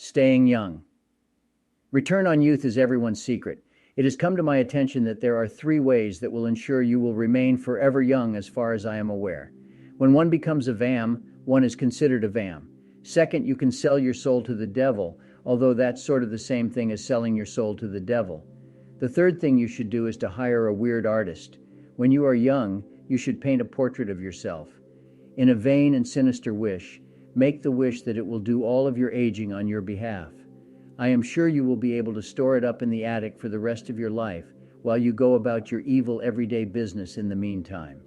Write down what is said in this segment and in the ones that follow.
Staying young. Return on youth is everyone's secret. It has come to my attention that there are three ways that will ensure you will remain forever young as far as I am aware. When one becomes a VAM, one is considered a VAM. Second, you can sell your soul to the devil, although that's sort of the same thing as selling your soul to the devil. The third thing you should do is to hire a weird artist. When you are young, you should paint a portrait of yourself. In a vain and sinister wish, make the wish that it will do all of your aging on your behalf. I am sure you will be able to store it up in the attic for the rest of your life while you go about your evil everyday business in the meantime.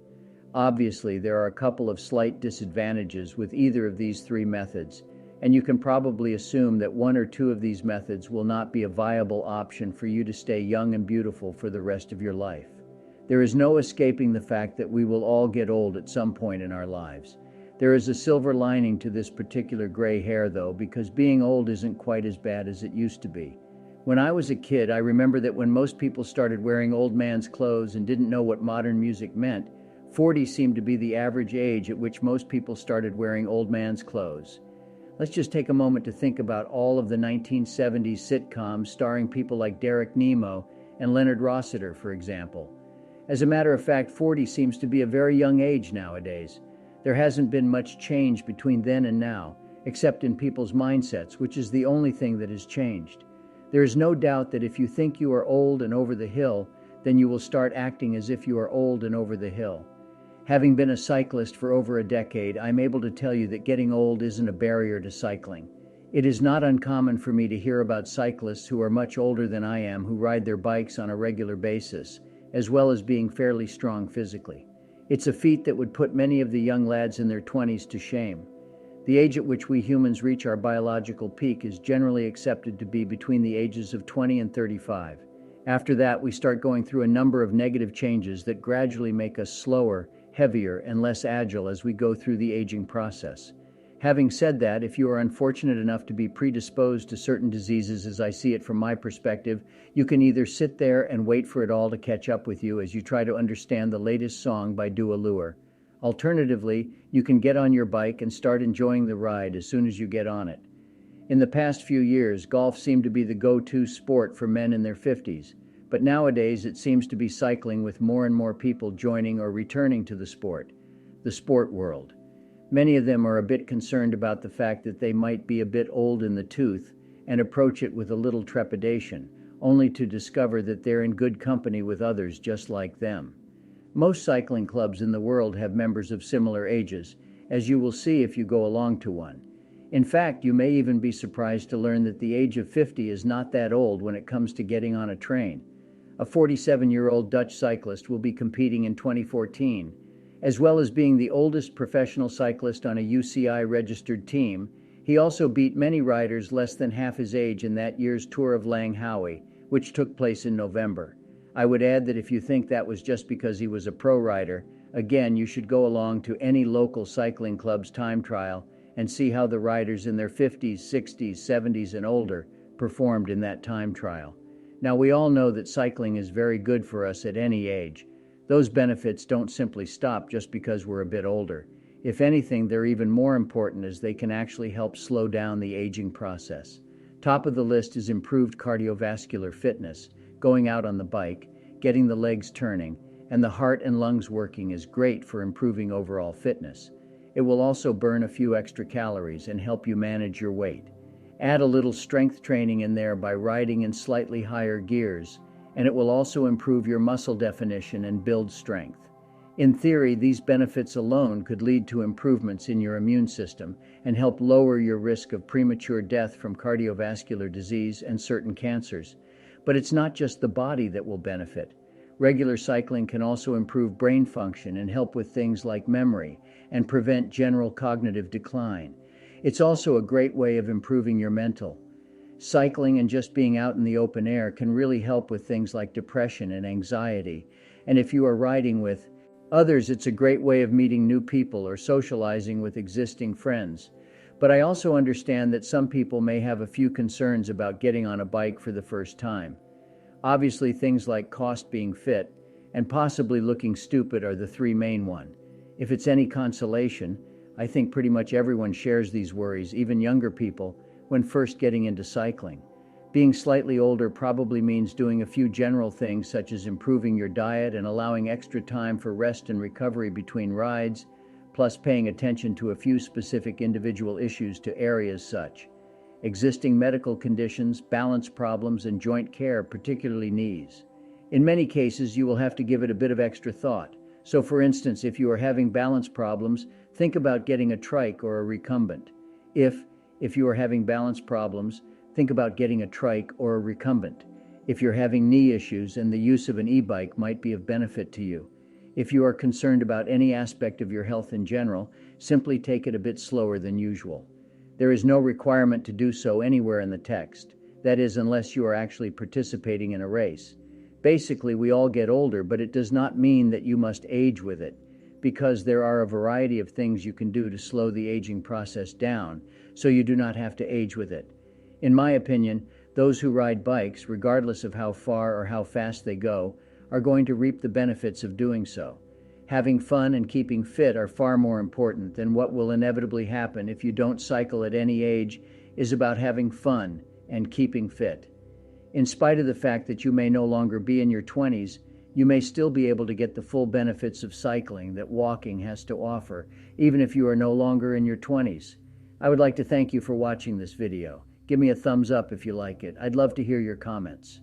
Obviously, there are a couple of slight disadvantages with either of these three methods, and you can probably assume that one or two of these methods will not be a viable option for you to stay young and beautiful for the rest of your life. There is no escaping the fact that we will all get old at some point in our lives. There is a silver lining to this particular gray hair, though, because being old isn't quite as bad as it used to be. When I was a kid, I remember that when most people started wearing old man's clothes and didn't know what modern music meant, 40 seemed to be the average age at which most people started wearing old man's clothes. Let's just take a moment to think about all of the 1970s sitcoms starring people like Derek Nemo and Leonard Rossiter, for example. As a matter of fact, 40 seems to be a very young age nowadays. There hasn't been much change between then and now, except in people's mindsets, which is the only thing that has changed. There is no doubt that if you think you are old and over the hill, then you will start acting as if you are old and over the hill. Having been a cyclist for over a decade, I'm able to tell you that getting old isn't a barrier to cycling. It is not uncommon for me to hear about cyclists who are much older than I am who ride their bikes on a regular basis, as well as being fairly strong physically. It's a feat that would put many of the young lads in their 20s to shame. The age at which we humans reach our biological peak is generally accepted to be between the ages of 20 and 35. After that, we start going through a number of negative changes that gradually make us slower, heavier, and less agile as we go through the aging process. Having said that, if you are unfortunate enough to be predisposed to certain diseases, as I see it from my perspective, you can either sit there and wait for it all to catch up with you as you try to understand the latest song by Dua Lipa. Alternatively, you can get on your bike and start enjoying the ride as soon as you get on it. In the past few years, golf seemed to be the go-to sport for men in their 50s, but nowadays it seems to be cycling, with more and more people joining or returning to the sport world. Many of them are a bit concerned about the fact that they might be a bit old in the tooth and approach it with a little trepidation, only to discover that they're in good company with others just like them. Most cycling clubs in the world have members of similar ages, as you will see if you go along to one. In fact, you may even be surprised to learn that the age of 50 is not that old when it comes to getting on a train. A 47-year-old Dutch cyclist will be competing in 2014. As well as being the oldest professional cyclist on a UCI-registered team, he also beat many riders less than half his age in that year's Tour of Langkawi, which took place in November. I would add that if you think that was just because he was a pro rider, again, you should go along to any local cycling club's time trial and see how the riders in their 50s, 60s, 70s, and older performed in that time trial. Now, we all know that cycling is very good for us at any age. Those benefits don't simply stop just because we're a bit older. If anything, they're even more important as they can actually help slow down the aging process. Top of the list is improved cardiovascular fitness. Going out on the bike, getting the legs turning, and the heart and lungs working is great for improving overall fitness. It will also burn a few extra calories and help you manage your weight. Add a little strength training in there by riding in slightly higher gears, and it will also improve your muscle definition and build strength. In theory, these benefits alone could lead to improvements in your immune system and help lower your risk of premature death from cardiovascular disease and certain cancers. But it's not just the body that will benefit. Regular cycling can also improve brain function and help with things like memory and prevent general cognitive decline. It's also a great way of improving your mental. Cycling and just being out in the open air can really help with things like depression and anxiety. And if you are riding with others, it's a great way of meeting new people or socializing with existing friends. But I also understand that some people may have a few concerns about getting on a bike for the first time. Obviously, things like cost, being fit, and possibly looking stupid are the three main ones. If it's any consolation, I think pretty much everyone shares these worries, even younger people, when first getting into cycling. Being slightly older probably means doing a few general things such as improving your diet and allowing extra time for rest and recovery between rides, plus paying attention to a few specific individual issues to areas such existing medical conditions, balance problems, and joint care, particularly knees. In many cases, you will have to give it a bit of extra thought. So for instance, if you are having balance problems, think about getting a trike or a recumbent. If you are having balance problems, think about getting a trike or a recumbent. If you're having knee issues, and the use of an e-bike might be of benefit to you. If you are concerned about any aspect of your health in general, simply take it a bit slower than usual. There is no requirement to do so anywhere in the text. That is, unless you are actually participating in a race. Basically, we all get older, but it does not mean that you must age with it, because there are a variety of things you can do to slow the aging process down, so you do not have to age with it. In my opinion, those who ride bikes, regardless of how far or how fast they go, are going to reap the benefits of doing so. Having fun and keeping fit are far more important than what will inevitably happen if you don't cycle at any age is about having fun and keeping fit. In spite of the fact that you may no longer be in your 20s, you may still be able to get the full benefits of cycling that walking has to offer, even if you are no longer in your 20s. I would like to thank you for watching this video. Give me a thumbs up if you like it. I'd love to hear your comments.